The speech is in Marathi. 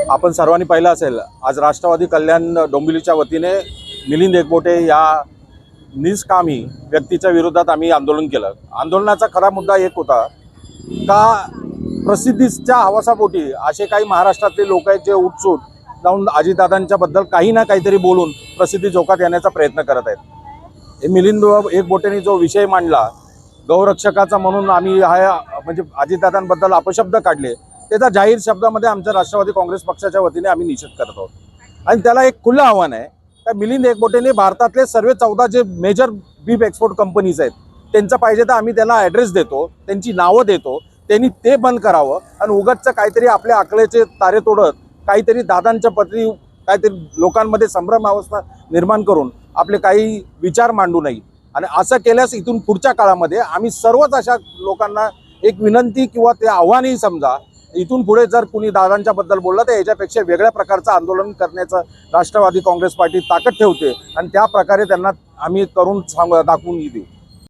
आपण सर्वांनी पाहिलं असेल, आज राष्ट्रवादी कल्याण डोंबिवलीच्या वतीने मिलिंद एकबोटे या निष्कामी व्यक्तीच्या विरोधात आम्ही आंदोलन केलं। आंदोलनाचा खरा मुद्दा एक होता का प्रसिद्धीच्या हवासापोटी असे काही महाराष्ट्रातले लोक आहेत जे उठसूट जाऊन अजितदादांच्या बद्दल काही ना काहीतरी बोलून प्रसिद्धी झोकात येण्याचा प्रयत्न करत आहेत। हे मिलिंद एकबोटेंनी जो विषय मांडला गौरक्षकाचा म्हणून आम्ही हा म्हणजे अजितदादांबद्दल अपशब्द काढले, त्याचा जाहीर शब्दामध्ये आमच्या राष्ट्रवादी काँग्रेस पक्षाच्या वतीने आम्ही निषेध करत आहोत। आणि त्याला एक खुलं आव्हान आहे का मिलिंद एकबोटेने भारतातले सर्व 14 जे मेजर बीफ एक्सपोर्ट कंपनीज आहेत त्यांचा पाहिजे तर आम्ही त्यांना ॲड्रेस देतो, त्यांची नावं देतो, त्यांनी ते बंद करावं आणि उगाचचं काहीतरी आपल्या आकलेचे तारे तोडत काहीतरी दादांच्या पत्री काहीतरी लोकांमध्ये संभ्रम अवस्था निर्माण करून आपले काही विचार मांडू नये। आणि असं केल्यास इथून पुढच्या काळामध्ये आम्ही सर्वच अशा लोकांना एक विनंती किंवा ते आव्हानही समजा, इथून पुढे जर कुणी दादांच्या बद्दल बोललं तर याच्यापेक्षा वेगळ्या प्रकारचं आंदोलन करण्याचं राष्ट्रवादी काँग्रेस पार्टी ताकद ठेवते आणि त्या प्रकारे त्यांना आम्ही करून दाखवून देऊ।